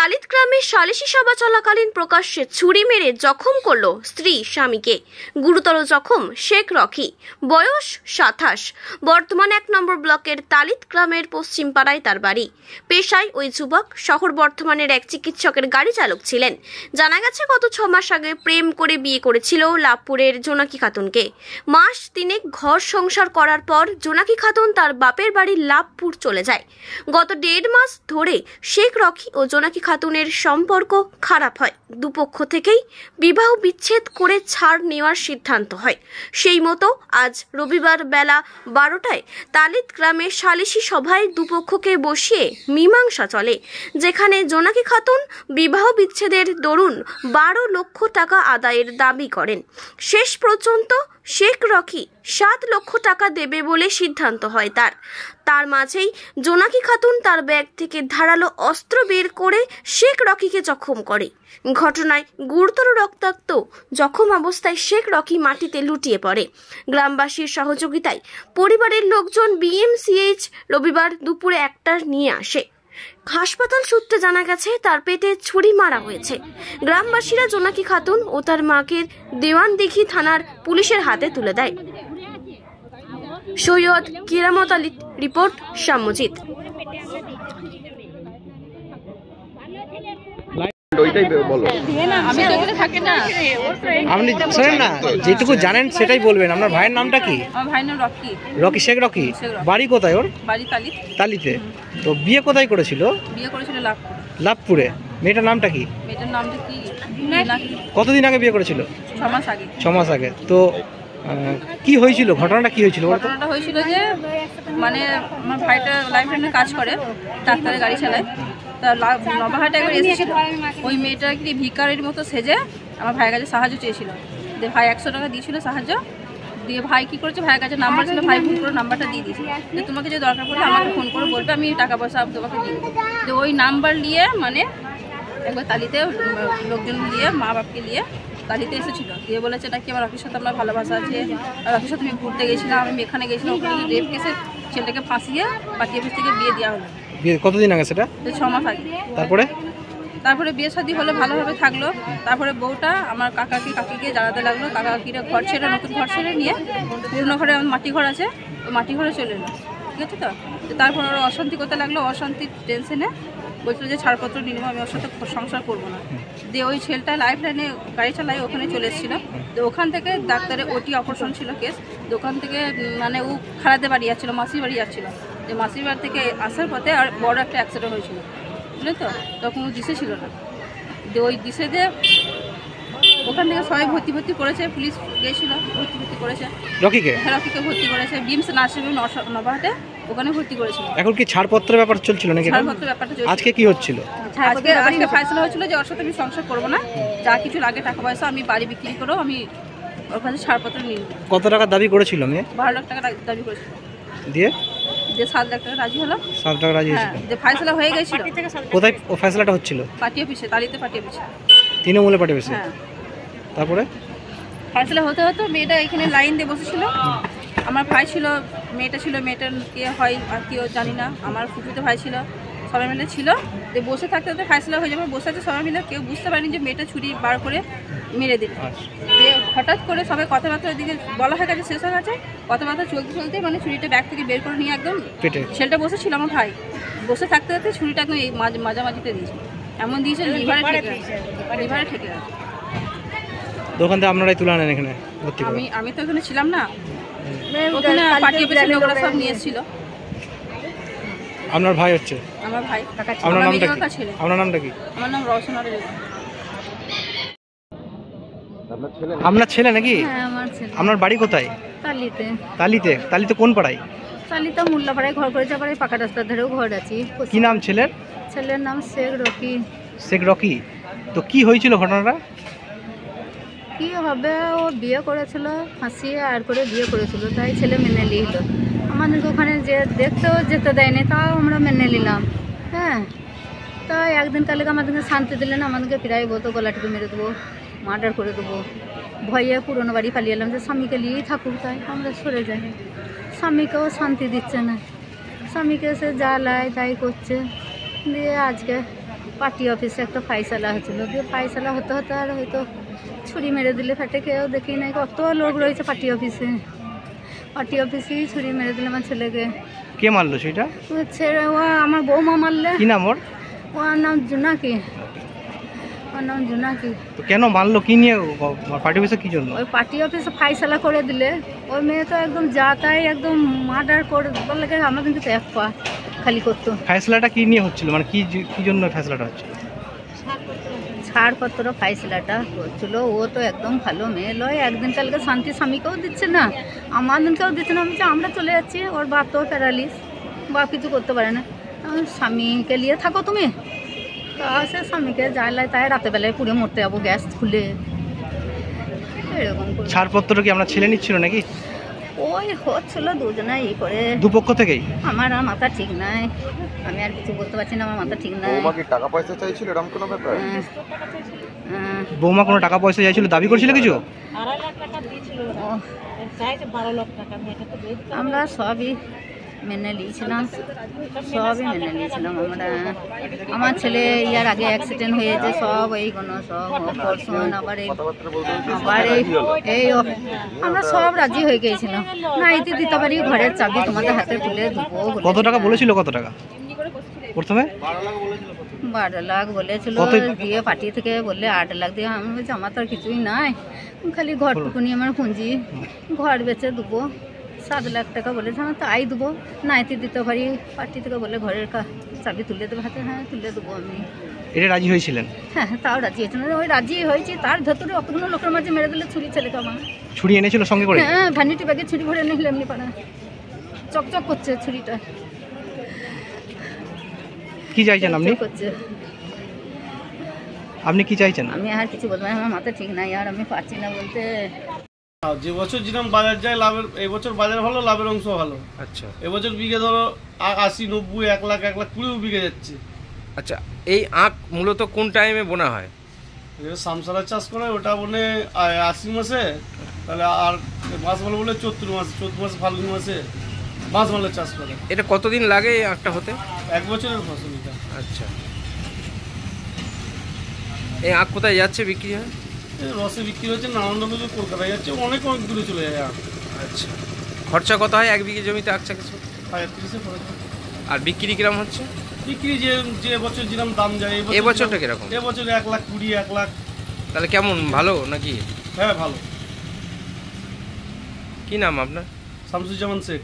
তালিত গ্রামে সালিশি সভা চলাকালীন প্রকাশ্যে ছুরি মেরে জখম করল স্ত্রী স্বামীকে। গুরুতর জখম শেখ রকি, বয়স 27, বর্তমান 1 নম্বর ব্লকের তালিত গ্রামের পশ্চিম পাড়ায় তার বাড়ি। পেশায় ওই যুবক শহর বর্ধমানের এক চিকিৎসকের গাড়ি চালক ছিলেন। জানা গেছে গত 6 মাস আগে প্রেম করে বিয়ে করেছিল লাভপুরের জোনাকি খাতুনকে। মাস 3 ঘর সংসার করার পর জোনাকি খাতুন তার বাপের বাড়ি লাভপুর চলে যায়। গত 1.5 মাস ধরে শেখ রকি ও জোনাকি খাতুনের সম্পর্ক খারাপ হয়। দুপক্ষ থেকেই বিবাহ বিচ্ছেদ করে ছাড় নেওয়ার সিদ্ধান্ত হয়। সেই মতো আজ রবিবার বেলা 12টায় তালিত গ্রামে সালিশি সভায় দুপক্ষকে বসিয়ে মীমাংসা চলে, যেখানে জোনাকি খাতুন বিবাহ বিচ্ছেদের দরুন 12 লক্ষ টাকা আদায়ের দাবি করেন। শেষ পর্যন্ত শেখ রকি 7 লক্ষ টাকা দেবে বলে সিদ্ধান্ত হয় তার মাঝেই জোনাকি খাতুন তার ব্যাগ থেকে ধারালো অস্ত্র বের করে শেখ রকিকে জখম করে। ঘটনায় গুরুতর রক্তাক্ত জখম অবস্থায় শেখ রকি মাটিতে লুটিয়ে পড়ে। গ্রামবাসীর সহযোগিতায় পরিবারের লোকজন বিএমসিএইচ রবিবার দুপুরে 1টা নিয়ে আসে। হাসপাতাল সূত্রে জানা গেছে তার পেটে ছুরি মারা হয়েছে। গ্রামবাসীরা জোনাকি খাতুন ও তার মাকে দেওয়ানদিঘি থানার পুলিশের হাতে তুলে দেয়। সৈয়দ কিরামত আলী রিপোর্ট, সাম্যজিৎ। আপনি শোনেন না, যেটুকু জানেন সেটাই বলবেন। আপনার ভাইয়ের নামটা কি? আমার ভাইয়ের নাম রকি। Rocky, Sheikh Rocky. বাড়ি কোথায় ওর? বাড়ি তালিত। তালিতে। তো বিয়ে কোথায় করেছিল? বিয়ে করেছিল লাভপুর। লাভপুরে। মেয়েটার নামটা কি? মেয়েটার নামটা কি? কতদিন আগে বিয়ে করেছিল? 6 মাস আগে। 6 মাস আগে। তো কি হয়েছিল, ঘটনাটা কি হয়েছিল? ঘটনাটা হয়েছিল যে মানে আমার ভাইটা লাইফলাইনে কাজ করে, ডাক্তারের গাড়ি চালায়। তা নবাহাটা একবার এসেছিল, ওই মেয়েটা কি ভিকারির মতো সেজে আমার ভাইয়ের কাছে সাহায্য চেয়েছিল। দিয়ে ভাই 100 টাকা দিয়েছিল সাহায্য। দিয়ে ভাই কী করেছে, ভাইয়ের কাছে নাম্বার ছিল, ভাই ফোন করে নাম্বারটা দিয়ে দিয়েছে যে তোমাকে যে দরকার পড়লে আমাকে ফোন করে বলবে, আমি টাকা পয়সা তোমাকে দিই। যে ওই নাম্বার নিয়ে মানে একবার তালিতে লোকজন নিয়ে মা বাপকে নিয়ে তালিতে এসেছিল। দিয়ে বলেছে নাকি আমার রকির সাথে আমার ভালোবাসা আছে, রকির সাথে আমি ঘুরতে গেছিলাম, আমি এখানে গেছিলাম, ওখানে রেপ কেসে ছেলেটাকে ফাঁসিয়ে পার্টি অফিস থেকে বিয়ে দেওয়া হলো। বিয়ে কতদিন আগে সেটা? 6 মাস আগে। তারপরে বিয়ে শাদী হলো, ভালোভাবে থাকলো। তারপরে বউটা আমার কাকিকে জানাতে লাগলো, কাকিরা ঘর ছেড়ে নতুন ঘর ছেড়ে নিয়ে পুরনো ঘরে আমার মাটি ঘর আছে, ওই মাটি ঘরে চলে এলো। ঠিক আছে। তো তারপর ওরা অশান্তি করতে লাগলো, অশান্তির টেনশনে বলছিল যে ছাড়পত্র নিয়ে নেবো, আমি ওর সাথে সংসার করবো না। দিয়ে ওই ছেলেটা লাইফ লাইনে গাড়ি চালাই ওখানে চলে এসেছিলো। তো ওখান থেকে ডাক্তারের ওটি অপারেশন ছিল কেস। দোকান থেকে মানে ও খালাতে বাড়ি যাচ্ছিলো, মাসির বাড়ি যাচ্ছিলো। যে মাসির বাড়ি থেকে আসার পথে আর বড় একটা অ্যাক্সিডেন্ট হয়েছিল, বুঝলেন তো। তখন ও দিশে ছিল না। দিয়ে ওই দিশে যে ওখান থেকে সবাই ভর্তি করেছে, পুলিশ গিয়েছিল, ভর্তি করেছে রকিকে। হ্যাঁ, রকিকে ভর্তি করেছে বিমস নার্সিংহোম নবাহাটে, ওখানে ভর্তি করেছিল। এখন কি ছাড়পত্রের ব্যাপার চলছিল নাকি? ছাড়পত্রের ব্যাপারটা চলছিল। আজকে কি হচ্ছিল? আজকে ফয়সালা হয়েছিল যে ওর সাথে আমি সংসার করবো না, যা কিছু লাগে টাকা পয়সা আমি বাড়ি বিক্রি করেও আমি ওর কাছে ছাড়পত্র নিয়ে নেব। কত টাকা দাবি করেছিল মেয়ে? 12 লাখ টাকা দাবি করেছিল। দিয়ে 7 লাখ টাকা রাজি হলো। 7 টাকা রাজি হয়েছিল। যে ফয়সালা হয়ে গেছিল। কোথায় ফয়সালাটা হচ্ছিল? পার্টি অফিসে, তালিতে পার্টি অফিসে। তৃণমূলে পার্টি অফিসে। হ্যাঁ। তারপরে ফয়সালা হতে মেয়েটা এখানে লাইন দিয়ে বসেছিল। আমার ভাই ছিল, মেয়েটা ছিল, মেয়েটার কে হয় আত্মীয় জানি না, আমার ফুফুতে ভাই ছিল, সবাই মিলে ছিল। যে বসে থাকতে থাকতে ফয়সালা হয়ে যাবে, বসে আছে সবাই মিলে, কেউ বুঝতে পারেনি যে মেয়েটা ছুরি বার করে মেরে দিল। দিয়ে হঠাৎ করে সবাই কথাবার্তা ওইদিকে বলা হয়ে গেছে, শেষ হয়ে গেছে। কথাবার্তা চলতে মানে ছুরিটা ব্যাগ থেকে বের করে নিয়ে একদম ছেলেটা বসেছিল আমার ভাই, বসে থাকতে থাকতে ছুরিটা একদম এই মাঝামাঝিতে দিয়েছে, এমন দিয়েছে লিভারে ঠেকে গেছে। দোকান থেকে আপনারাই তুলে আনেন এখানে? আমি তো এখানে ছিলাম না, ওখানে পার্টি অফিসের লোকরা সব নিয়ে এসেছিল। আপনার ভাই হচ্ছে? আমার ভাই। আপনার নামটা কি? আপনার নামটা কি? আমার নাম রওশন আলী। আপনার ছেলে নাকি? হ্যাঁ, আমার ছেলে। আপনার বাড়ি কোথায়? তালিতে। তালিতে কোন পাড়ায়? তালিতে মোল্লাপাড়ায় ঘর করেছে, আবার এই পাকা রাস্তার ধারেও ঘর আছে। কি নাম ছেলের? ছেলের নাম শেখ রকি। শেখ রকি। তো কি হয়েছিল ঘটনাটা? কি হবে, ও বিয়ে করেছিল, ফাঁসিয়ে আর করে বিয়ে করেছিল, তাই ছেলে মেনে নিল। আমাদেরকে ওখানে যে দেখতেও যেতে দেয়নি, তাও আমরা মেনে নিলাম। হ্যাঁ, তাই একদিন কালে আমাদেরকে শান্তি দিলেন, আমাদেরকে প্রায় বলতো গলা টিপে মেরে দেবো, মার্ডার করে দেবো। ভয়ে পুরনো বাড়ি পালিয়ে এলাম যে স্বামীকে নিয়েই থাকুক, তাই আমরা সরে যাই। স্বামীকেও শান্তি দিচ্ছে না, স্বামীকে সে যা লাই তাই করছে। দিয়ে আজকে পার্টি অফিসে একটা ফাইসালা হয়েছিল, দিয়ে ফাইসালা হতে হতে আর হয়তো ছুরি মেরে দিলে ফেটে, কেউ দেখি নাই, কত লোক রয়েছে পার্টি অফিসেই ছুরি মেরে দিলে আমার ছেলেকে। কে মারলো সেটা? ছেলে ও আমার বৌমা মারলে। কি নাম ওর? ওর নাম জোনাকি। তো কেন মারলো, কি নিয়ে পার্টি অফিসে কি জন্য? ওই পার্টি অফিসে ফাইসালা করে দিলে, ওই মেয়ে তো একদম যা তাই একদম মার্ডার করে বললে, আমাদের কিন্তু এক পা খালি করতো। ফয়সালাটা কি নিয়ে হচ্ছিল, মানে কি জন্য ফয়সালাটা হচ্ছে? ছাড়পত্র ফাইসলাটা হচ্ছিল। ও তো একদম ভালো মেয়ে লয়, একদিন কালকে শান্তি স্বামীকেও দিচ্ছে না, আমাদেরকেও দিচ্ছে না। বলছে আমরা চলে যাচ্ছি, ওর বাপ তো প্যারালিস, বাপ কিছু করতে পারে না। স্বামীকে নিয়ে থাকো তুমি, তা সে স্বামীকে জ্বালায়, তাই রাতে বেলায় পুড়ে মরতে যাবো গ্যাস খুলে, এরকম করে। ছাড়পত্র কি আপনার ছেলে নিচ্ছিল নাকি? ওই হচ্ছিল দুজনে এই করে, দুপক্ষ থেকেই। আমার আর মাথা ঠিক নাই, আমি আর কিছু বলতে পারছি না, আমার মাথা ঠিক নাই। বৌমা কি টাকা পয়সা চাইছিল, এরকম কোনো ব্যাপার? বৌমা কোনো টাকা পয়সা চাইছিল, দাবি করেছিল কিছু? আমরা সবই মেনে নিয়েছিলাম, আমরা। আমার ছেলে ইয়ার আগে অ্যাক্সিডেন্ট হয়েছে, সব এইগুলো সব অপারেশন, আবার এই আমরা সব রাজি হয়ে গিয়েছিলাম। না এতে দিতে পারি, ঘরের চাবি তোমাদের হাতে তুলে দেবো। কত টাকা বলেছিল? কত টাকা প্রথমে? 12 লাখ বলেছিল, দিয়ে পার্টি থেকে বললে 8 লাখ দিয়ে। আমি বলছি আমার তো আর কিছুই নাই, খালি ঘরটুকুনি আমার পুঁজি, ঘর বেচে দেবো। 7 লাখ টাকা বলেছে, আমার তাই দেবো, নাইতে দিতে পারি। পার্টি থেকে বলে ঘরের চাবি তুলে দেবো হাতে, হ্যাঁ তুলে দেবো আমি। এটা রাজি হয়েছিলেন? হ্যাঁ তাও রাজি হয়েছিল, ওই রাজি হয়েছি, তার ভেতরে অতগুলো লোকের মাঝে মেরে দিলে ছুরি ছেলেকে আমার। ছুরি এনেছিল সঙ্গে করে? হ্যাঁ ভ্যানিটি ব্যাগে ছুরি ভরে নিলে এমনি পারা, চকচক করছে ছুরিটা। কি চাইছেন আপনি? আপনি কি চাইছেন? আমি আর কিছু বলবো না, আমার মাথা ঠিক নাই, আর আমি পারছি না বলতে। যে বছর যেরকম বাজার যায় লাভের, এবছর বাজার ভালো, লাভের অংশ ভালো। আচ্ছা, এবছর বিঘে ধরো 80, 90, 1 লাখ, 1,20,000 বিঘে যাচ্ছে। আচ্ছা, এই আখ মূলত কোন টাইমে বোনা হয়? সামসালা চাষ করে ওটা বলে আশ্বিন মাসে, তাহলে আর মাছ ভালো বলে চৈত্র মাসে, ফাল্গুন মাসে মাছ ভালো চাষ করে। এটা কতদিন লাগে এই আখটা হতে? 1 বছরের ফসল এটা। আচ্ছা, এই আখ কোথায় যাচ্ছে বিক্রি হয়? রসে বিক্রি হচ্ছে, নারায়ণগঞ্জ, কলকাতায় যাচ্ছে, অনেক দূরে চলে যায় আখ। আচ্ছা, খরচা কত হয় 1 বিঘে জমিতে আখ চাষ? 35-এ খরচ। আর বিক্রি কিরম হচ্ছে? বিক্রি যে বছর যেরকম দাম যায়, এবছরটা কিরকম? এবছর 1,20,000, 1 লাখ। তাহলে কেমন, ভালো নাকি? হ্যাঁ ভালো। কি নাম আপনার? শামসুজ্জামান শেখ।